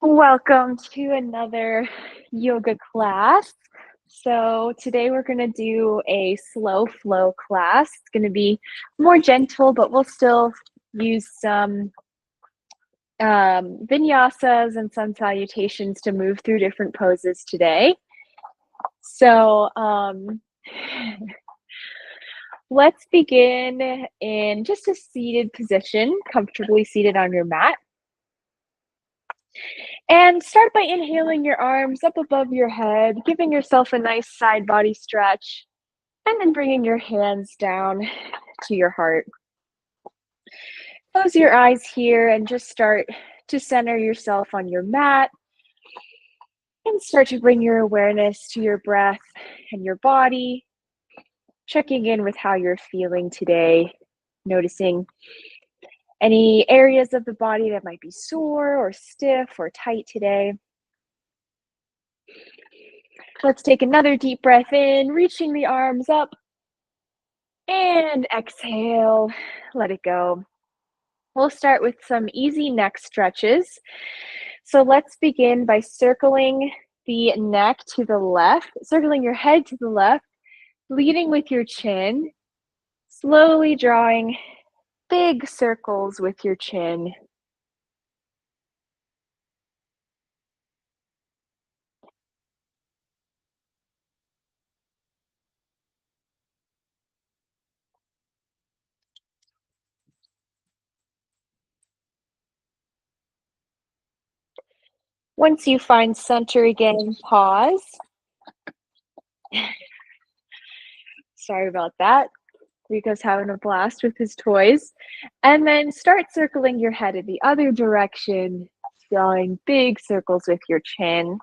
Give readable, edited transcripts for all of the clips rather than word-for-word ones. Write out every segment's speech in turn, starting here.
Welcome to another yoga class. So, today we're going to do a slow flow class. It's going to be more gentle, but we'll still use some vinyasas and sun salutations to move through different poses today. So, let's begin in just a seated position, comfortably seated on your mat. And start by inhaling your arms up above your head, giving yourself a nice side body stretch, and then bringing your hands down to your heart. Close your eyes here and just start to center yourself on your mat and start to bring your awareness to your breath and your body, checking in with how you're feeling today, noticing any areas of the body that might be sore or stiff or tight today. Let's take another deep breath in, reaching the arms up, and exhale, let it go. We'll start with some easy neck stretches. So let's begin by circling the neck to the left, circling your head to the left, leading with your chin, slowly drawing big circles with your chin. Once you find center again, pause. Sorry about that. Rico's having a blast with his toys. And then start circling your head in the other direction, drawing big circles with your chin.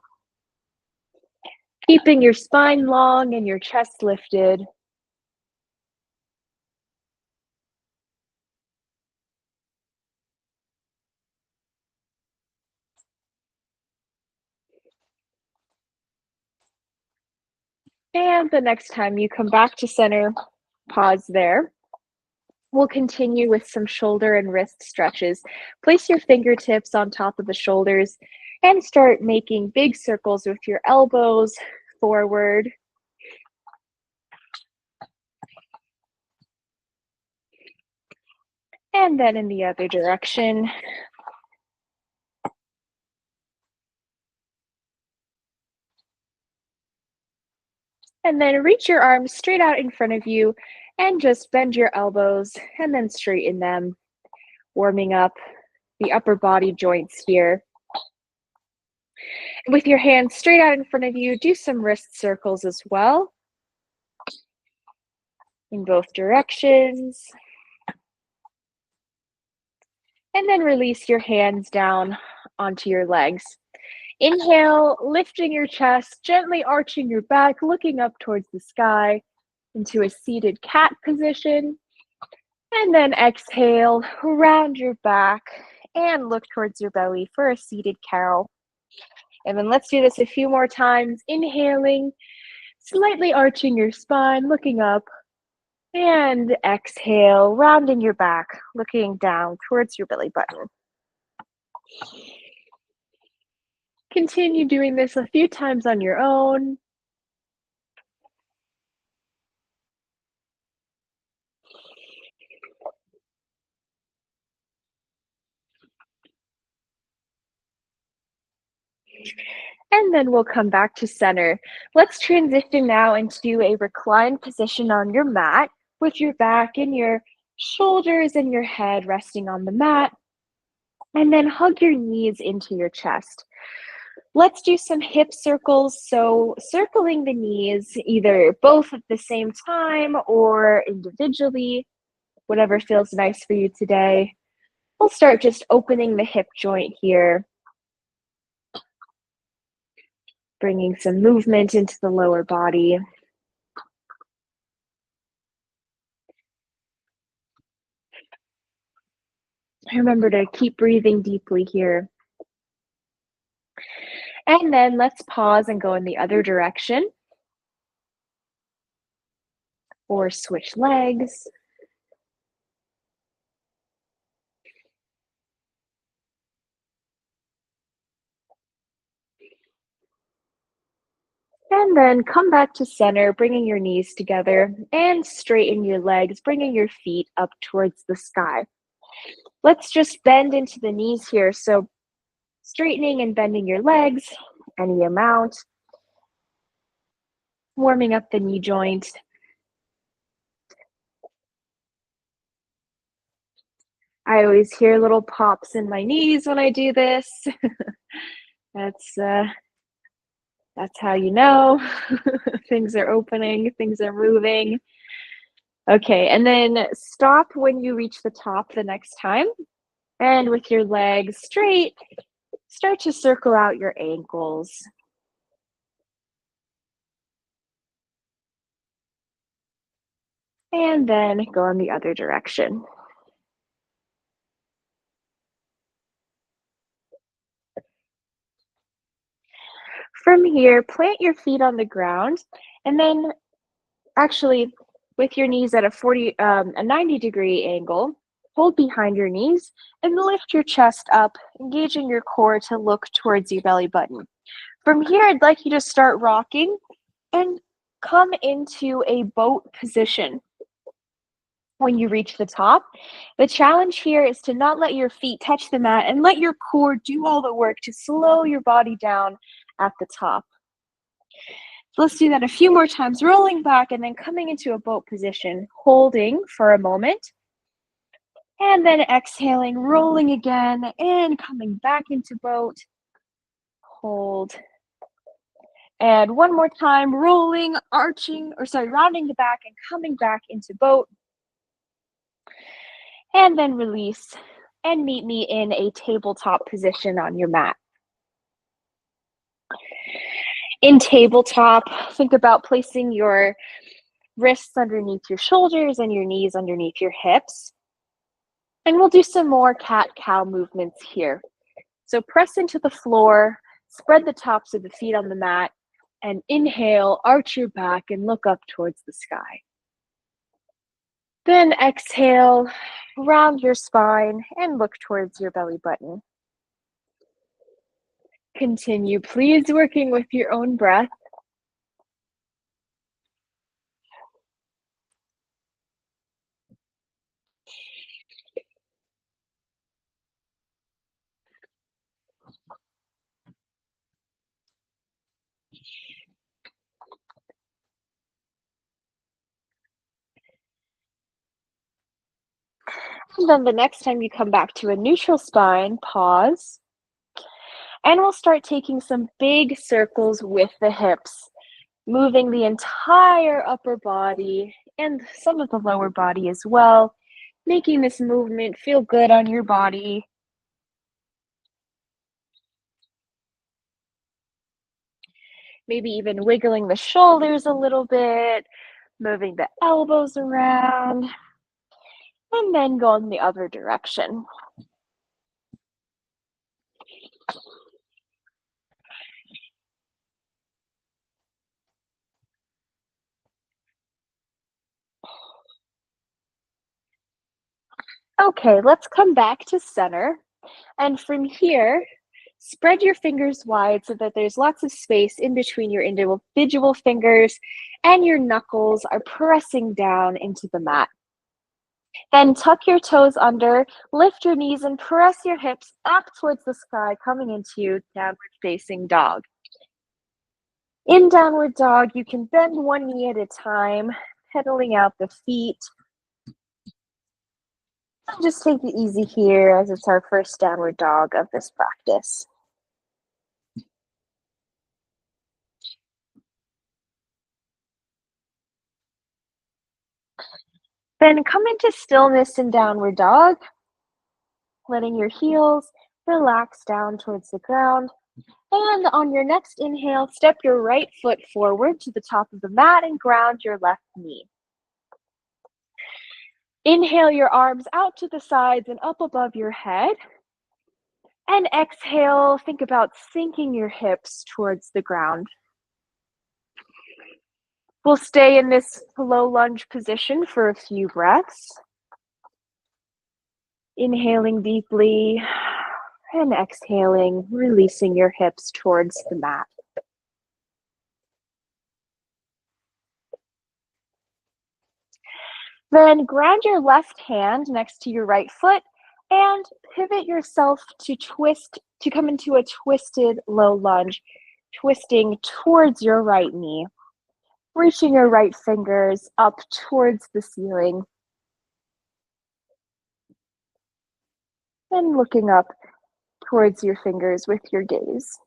Keeping your spine long and your chest lifted. And the next time you come back to center, pause there. We'll continue with some shoulder and wrist stretches. Place your fingertips on top of the shoulders and start making big circles with your elbows forward. And then in the other direction. And then reach your arms straight out in front of you and just bend your elbows and then straighten them, warming up the upper body joints here. With your hands straight out in front of you, do some wrist circles as well in both directions. And then release your hands down onto your legs. Inhale, lifting your chest, gently arching your back, looking up towards the sky into a seated cat position. And then exhale, round your back and look towards your belly for a seated cow. And then let's do this a few more times. Inhaling, slightly arching your spine, looking up. And exhale, rounding your back, looking down towards your belly button. Continue doing this a few times on your own. And then we'll come back to center. Let's transition now into a reclined position on your mat with your back and your shoulders and your head resting on the mat. And then hug your knees into your chest. Let's do some hip circles. So circling the knees, either both at the same time or individually, whatever feels nice for you today. We'll start just opening the hip joint here, bringing some movement into the lower body. Remember to keep breathing deeply here. And then let's pause and go in the other direction. Or switch legs. And then come back to center, bringing your knees together and straighten your legs, bringing your feet up towards the sky. Let's just bend into the knees here. So straightening and bending your legs, any amount, warming up the knee joint. I always hear little pops in my knees when I do this. That's uh, that's how you know things are opening, things are moving. Okay, and then stop when you reach the top the next time. And with your legs straight, start to circle out your ankles. And then go in the other direction. From here, plant your feet on the ground, and then actually, with your knees at a 90-degree angle, hold behind your knees and lift your chest up, engaging your core to look towards your belly button. From here, I'd like you to start rocking and come into a boat position when you reach the top. The challenge here is to not let your feet touch the mat and let your core do all the work to slow your body down at the top. So let's do that a few more times, rolling back and then coming into a boat position, holding for a moment, and then exhaling, rolling again, and coming back into boat, hold. And one more time, rolling, rounding the back and coming back into boat, and then release and meet me in a tabletop position on your mat. In tabletop, think about placing your wrists underneath your shoulders and your knees underneath your hips. And we'll do some more cat-cow movements here. So press into the floor, spread the tops of the feet on the mat, and inhale, arch your back and look up towards the sky. Then exhale, round your spine and look towards your belly button. Continue, please, working with your own breath. And then the next time you come back to a neutral spine, pause. And we'll start taking some big circles with the hips, moving the entire upper body and some of the lower body as well, making this movement feel good on your body. Maybe even wiggling the shoulders a little bit, moving the elbows around, and then go in the other direction. Okay, let's come back to center. And from here, spread your fingers wide so that there's lots of space in between your individual fingers and your knuckles are pressing down into the mat. Then tuck your toes under, lift your knees and press your hips up towards the sky, coming into downward facing dog. In downward dog, you can bend one knee at a time, pedaling out the feet. And just take it easy here as it's our first downward dog of this practice. Then come into stillness in downward dog, letting your heels relax down towards the ground. And on your next inhale, step your right foot forward to the top of the mat and ground your left knee. Inhale your arms out to the sides and up above your head. And exhale, think about sinking your hips towards the ground. We'll stay in this low lunge position for a few breaths. Inhaling deeply and exhaling, releasing your hips towards the mat. Then ground your left hand next to your right foot and pivot yourself to come into a twisted low lunge, twisting towards your right knee, reaching your right fingers up towards the ceiling and looking up towards your fingers with your gaze.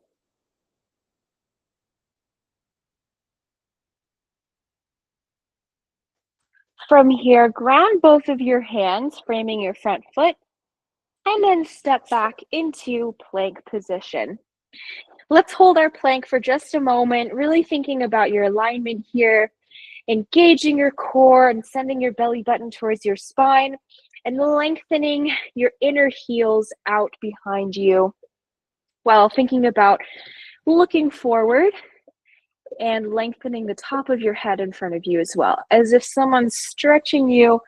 From here, ground both of your hands, framing your front foot, and then step back into plank position. Let's hold our plank for just a moment, really thinking about your alignment here, engaging your core and sending your belly button towards your spine, and lengthening your inner heels out behind you while thinking about looking forward and lengthening the top of your head in front of you as well, as if someone's stretching you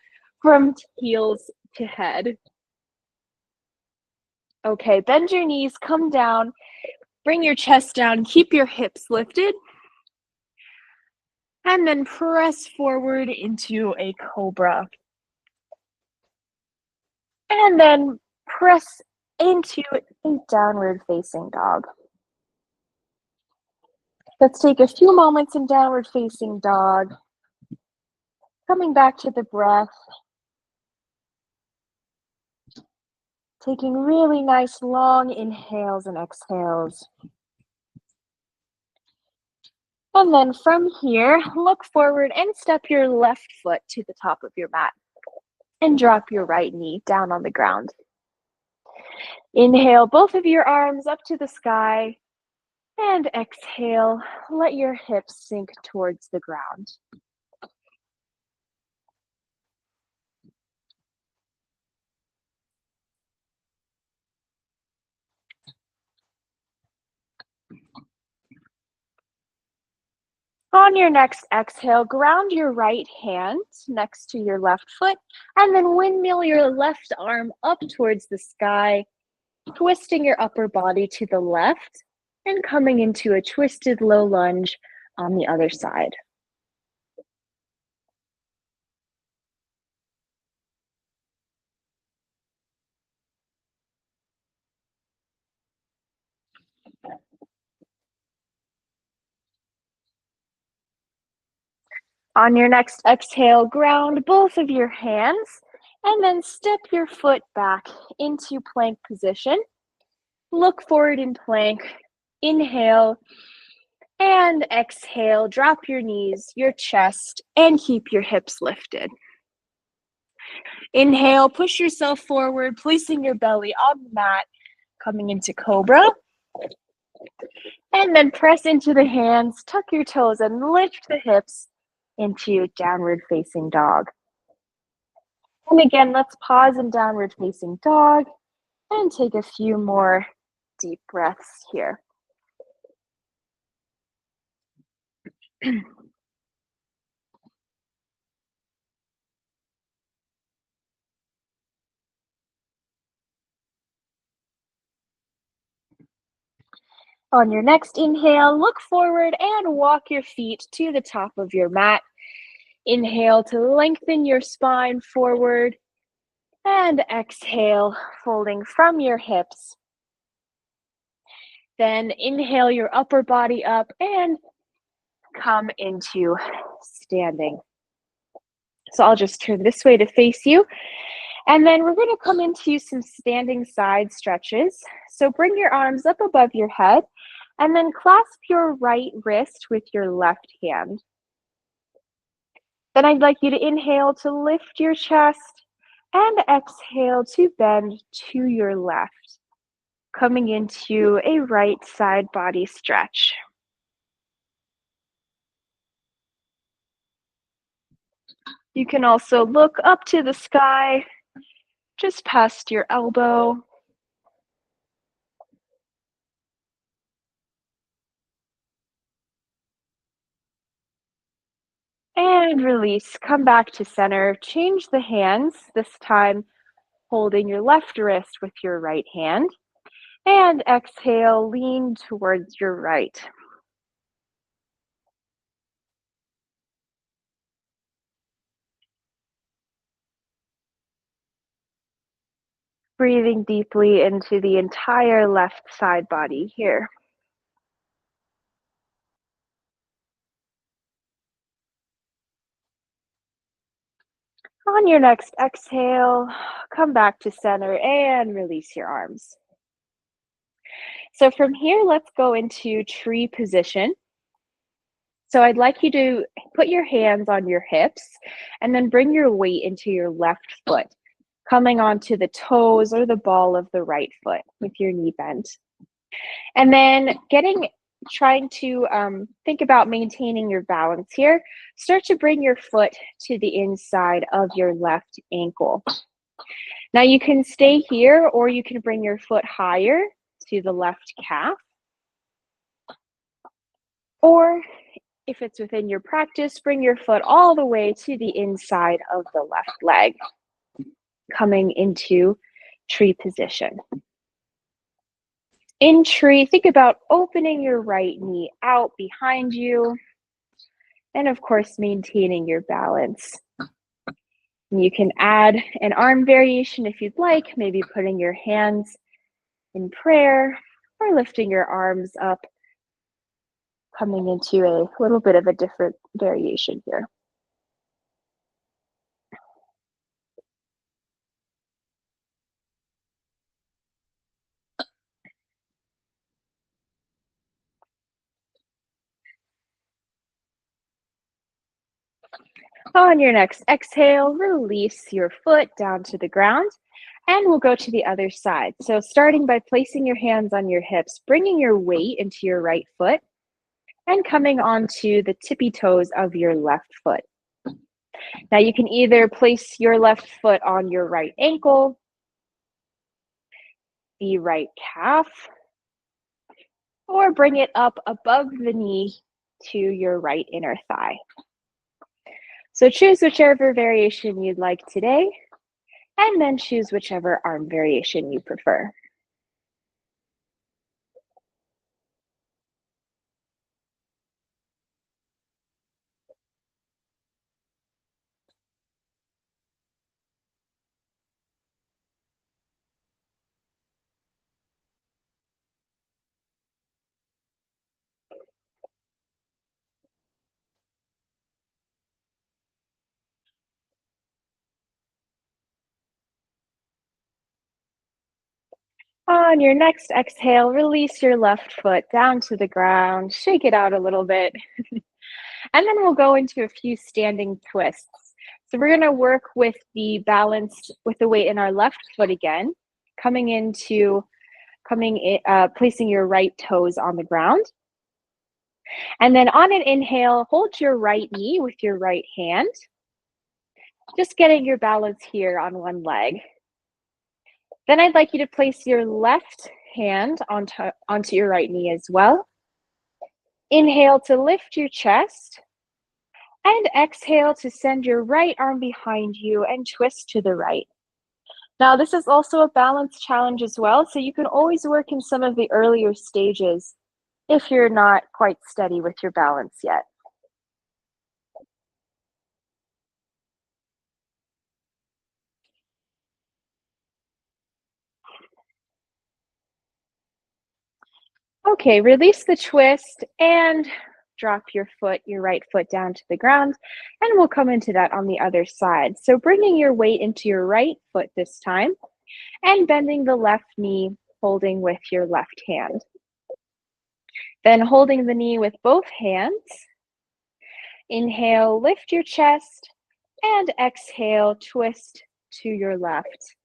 from heels to head. Okay, bend your knees, come down, bring your chest down, keep your hips lifted, and then press forward into a cobra. And then press into a downward facing dog. Let's take a few moments in downward facing dog. Coming back to the breath. Taking really nice long inhales and exhales. And then from here, look forward and step your left foot to the top of your mat. And drop your right knee down on the ground. Inhale both of your arms up to the sky. And exhale, let your hips sink towards the ground. On your next exhale, ground your right hand next to your left foot, and then windmill your left arm up towards the sky, twisting your upper body to the left and coming into a twisted low lunge on the other side. On your next exhale, ground both of your hands and then step your foot back into plank position. Look forward in plank. Inhale and exhale. Drop your knees, your chest, and keep your hips lifted. Inhale, push yourself forward, placing your belly on the mat, coming into cobra. And then press into the hands, tuck your toes, and lift the hips into downward facing dog. And again, let's pause in downward facing dog and take a few more deep breaths here. On your next inhale, look forward and walk your feet to the top of your mat. Inhale to lengthen your spine forward and exhale, folding from your hips. Then inhale your upper body up and come into standing. So I'll just turn this way to face you. And then we're going to come into some standing side stretches. So bring your arms up above your head and then clasp your right wrist with your left hand. Then I'd like you to inhale to lift your chest and exhale to bend to your left, coming into a right side body stretch. You can also look up to the sky, just past your elbow. And release, come back to center, change the hands, this time holding your left wrist with your right hand. And exhale, lean towards your right. Breathing deeply into the entire left side body here. On your next exhale, come back to center and release your arms. So from here, let's go into tree position. So I'd like you to put your hands on your hips and then bring your weight into your left foot, coming onto the toes or the ball of the right foot with your knee bent. And then trying to think about maintaining your balance here. Start to bring your foot to the inside of your left ankle. Now you can stay here or you can bring your foot higher to the left calf. Or if it's within your practice, bring your foot all the way to the inside of the left leg, coming into tree position. In tree, think about opening your right knee out behind you, and of course, maintaining your balance. And you can add an arm variation if you'd like, maybe putting your hands in prayer or lifting your arms up, coming into a little bit of a different variation here. On your next exhale, release your foot down to the ground, and we'll go to the other side. So starting by placing your hands on your hips, bringing your weight into your right foot, and coming onto the tippy toes of your left foot. Now you can either place your left foot on your right ankle, the right calf, or bring it up above the knee to your right inner thigh. So choose whichever variation you'd like today, and then choose whichever arm variation you prefer. On your next exhale, release your left foot down to the ground, shake it out a little bit, and then we'll go into a few standing twists. So we're going to work with the balance with the weight in our left foot again, placing your right toes on the ground. And then on an inhale, hold your right knee with your right hand, just getting your balance here on one leg. Then I'd like you to place your left hand onto your right knee as well. Inhale to lift your chest, and exhale to send your right arm behind you and twist to the right. Now, this is also a balance challenge as well, so you can always work in some of the earlier stages if you're not quite steady with your balance yet. Okay, release the twist and drop your right foot down to the ground, and we'll come into that on the other side. So bringing your weight into your right foot this time, and bending the left knee, holding with your left hand. Then holding the knee with both hands. Inhale, lift your chest, and exhale, twist to your left.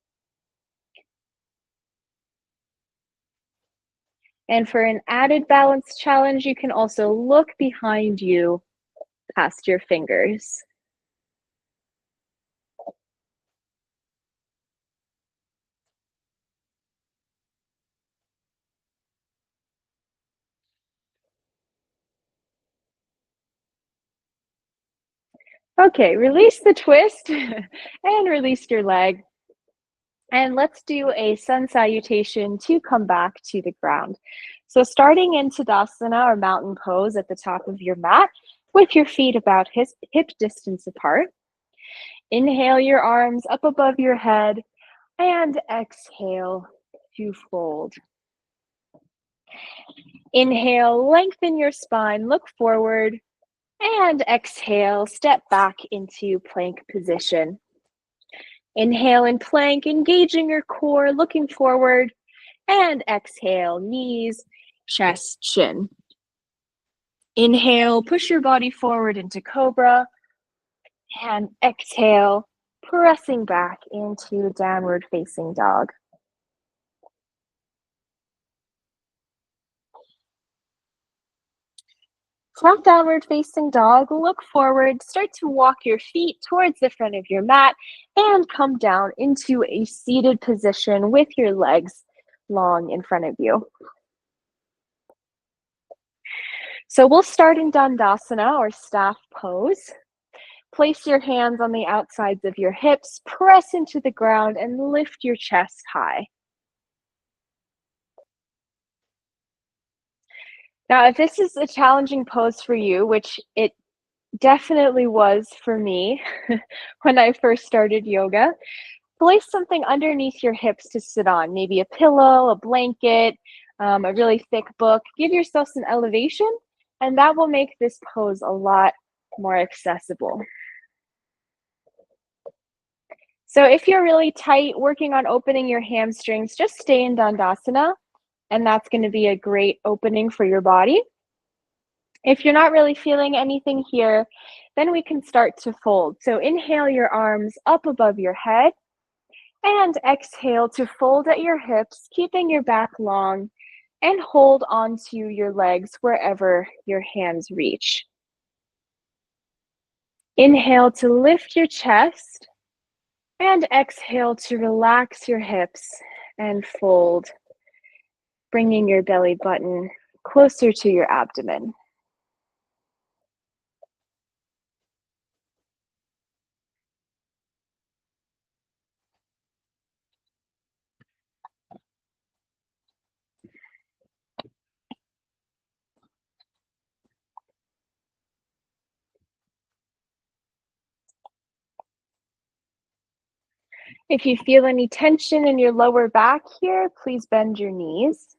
And for an added balance challenge, you can also look behind you past your fingers. Okay, release the twist and release your leg. And let's do a sun salutation to come back to the ground. So starting in Tadasana or mountain pose at the top of your mat with your feet about hip distance apart. Inhale your arms up above your head, and exhale to fold. Inhale, lengthen your spine, look forward, and exhale, step back into plank position. Inhale in plank, engaging your core, looking forward, and exhale, knees, chest, chin. Inhale, push your body forward into cobra, and exhale, pressing back into downward facing dog. From downward facing dog, look forward, start to walk your feet towards the front of your mat, and come down into a seated position with your legs long in front of you. So we'll start in Dandasana, or staff pose. Place your hands on the outsides of your hips, press into the ground, and lift your chest high. Now, if this is a challenging pose for you, which it definitely was for me when I first started yoga, place something underneath your hips to sit on, maybe a pillow, a blanket, a really thick book. Give yourself some elevation, and that will make this pose a lot more accessible. So if you're really tight, working on opening your hamstrings, just stay in Dandasana, and that's going to be a great opening for your body. If you're not really feeling anything here, then we can start to fold. So inhale your arms up above your head, and exhale to fold at your hips, keeping your back long, and hold onto your legs wherever your hands reach. Inhale to lift your chest, and exhale to relax your hips and fold, bringing your belly button closer to your abdomen. If you feel any tension in your lower back here, please bend your knees.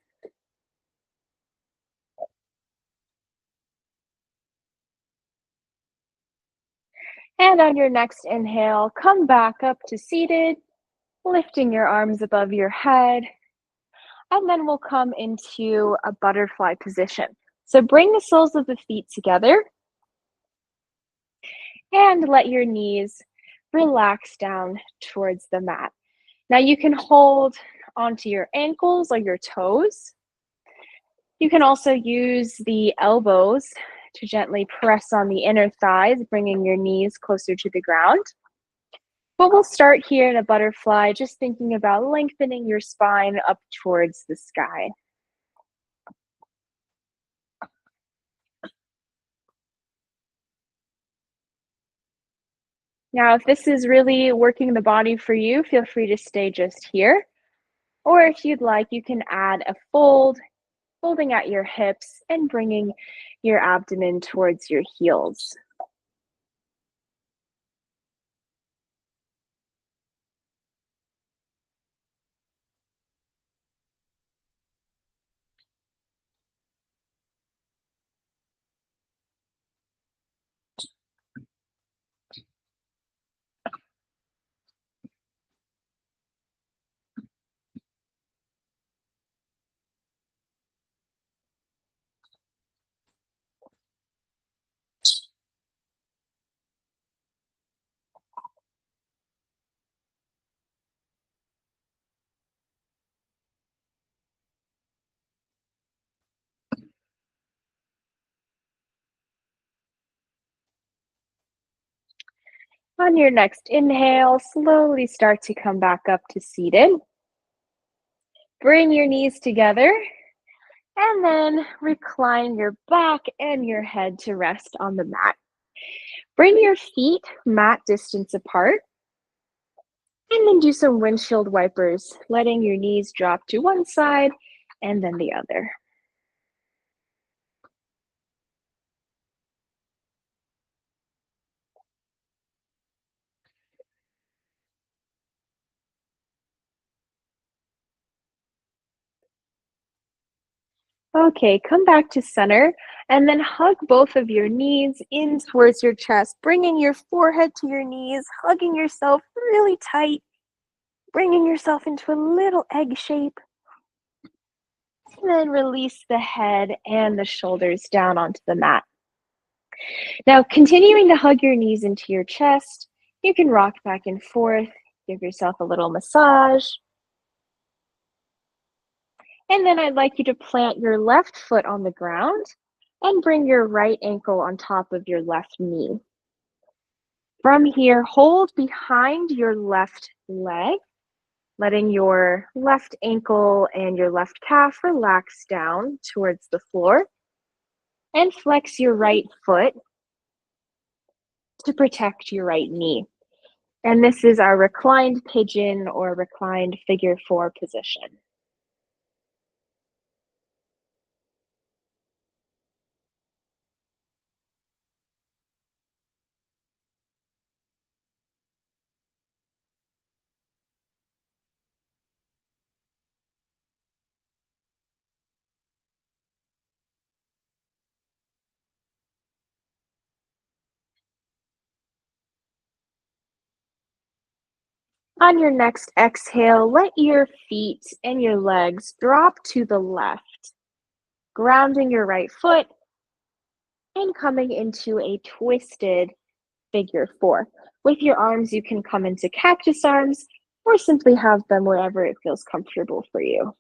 And on your next inhale, come back up to seated, lifting your arms above your head. And then we'll come into a butterfly position. So bring the soles of the feet together and let your knees relax down towards the mat. Now you can hold onto your ankles or your toes. You can also use the elbows to gently press on the inner thighs, bringing your knees closer to the ground. But we'll start here in a butterfly, just thinking about lengthening your spine up towards the sky. Now, if this is really working the body for you, feel free to stay just here. Or if you'd like, you can add a fold, folding at your hips and bringing your abdomen towards your heels. On your next inhale, slowly start to come back up to seated. Bring your knees together and then recline your back and your head to rest on the mat. Bring your feet mat distance apart and then do some windshield wipers, letting your knees drop to one side and then the other. Okay, come back to center and then hug both of your knees in towards your chest, bringing your forehead to your knees, hugging yourself really tight, bringing yourself into a little egg shape, and then release the head and the shoulders down onto the mat. Now, continuing to hug your knees into your chest, you can rock back and forth, give yourself a little massage, and then I'd like you to plant your left foot on the ground and bring your right ankle on top of your left knee. From here, hold behind your left leg, letting your left ankle and your left calf relax down towards the floor, and flex your right foot to protect your right knee. And this is our reclined pigeon or reclined figure four position. On your next exhale, let your feet and your legs drop to the left, grounding your right foot and coming into a twisted figure four. With your arms, you can come into cactus arms or simply have them wherever it feels comfortable for you.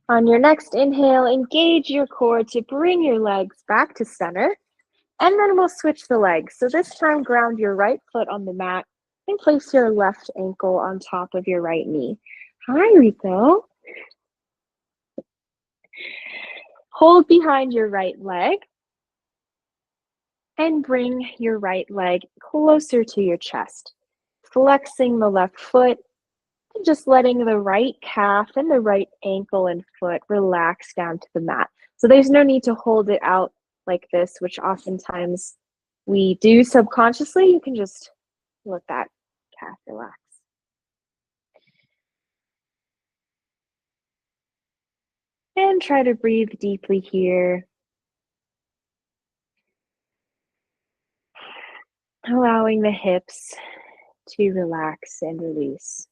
On your next inhale, engage your core to bring your legs back to center, and then we'll switch the legs. So this time, ground your right foot on the mat and place your left ankle on top of your right knee. Hi, Rico. Hold behind your right leg and bring your right leg closer to your chest, flexing the left foot and just letting the right calf and the right ankle and foot relax down to the mat. So there's no need to hold it out like this, which oftentimes we do subconsciously. You can just let that calf relax. And try to breathe deeply here, allowing the hips to relax and release.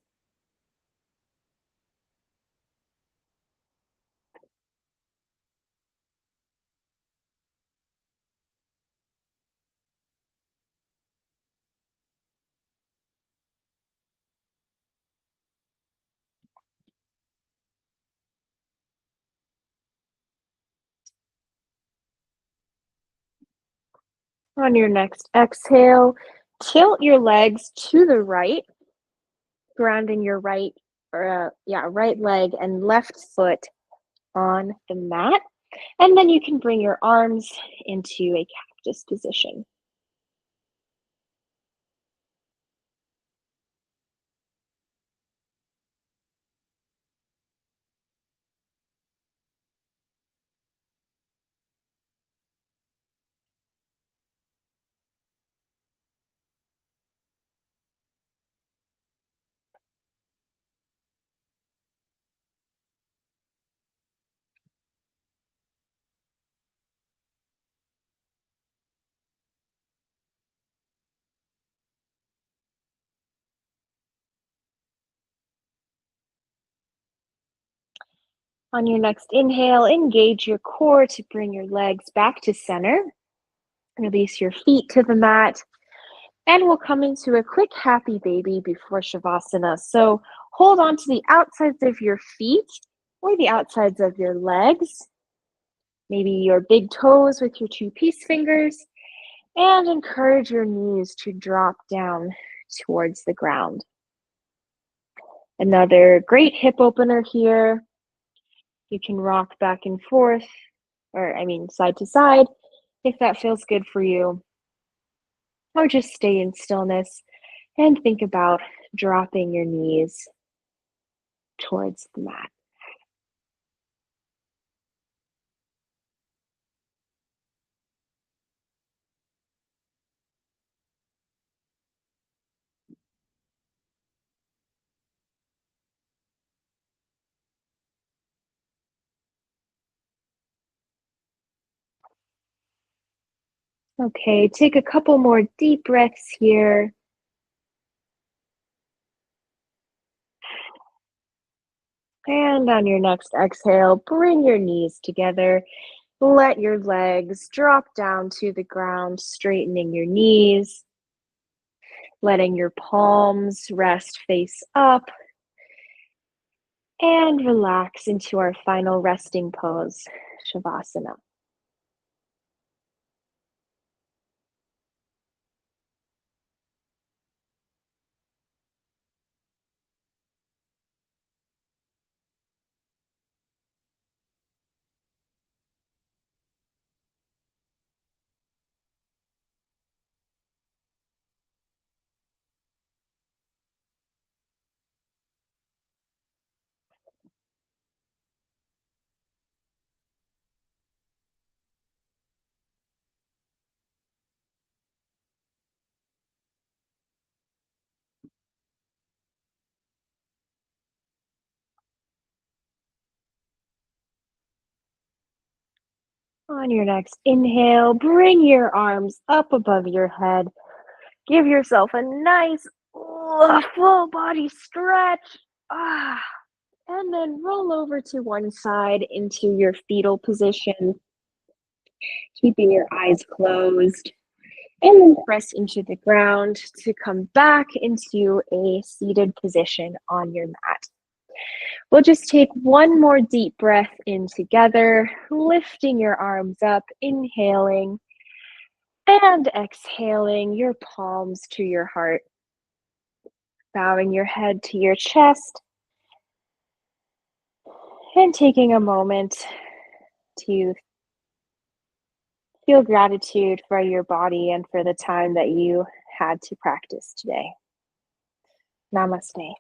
On your next exhale, tilt your legs to the right, grounding your right leg and left foot on the mat. And then you can bring your arms into a cactus position. On your next inhale, engage your core to bring your legs back to center. Release your feet to the mat. And we'll come into a quick happy baby before Shavasana. So hold on to the outsides of your feet or the outsides of your legs, maybe your big toes with your two peace fingers, and encourage your knees to drop down towards the ground. Another great hip opener here. You can rock back and forth, or I mean, side to side, if that feels good for you, or just stay in stillness and think about dropping your knees towards the mat. Okay, take a couple more deep breaths here. And on your next exhale, bring your knees together. Let your legs drop down to the ground, straightening your knees, letting your palms rest face up, and relax into our final resting pose, Shavasana. On your next inhale, bring your arms up above your head. Give yourself a nice full body stretch. Ah, and then roll over to one side into your fetal position, keeping your eyes closed. And then press into the ground to come back into a seated position on your mat. We'll just take one more deep breath in together, lifting your arms up, inhaling and exhaling your palms to your heart, bowing your head to your chest, and taking a moment to feel gratitude for your body and for the time that you had to practice today. Namaste.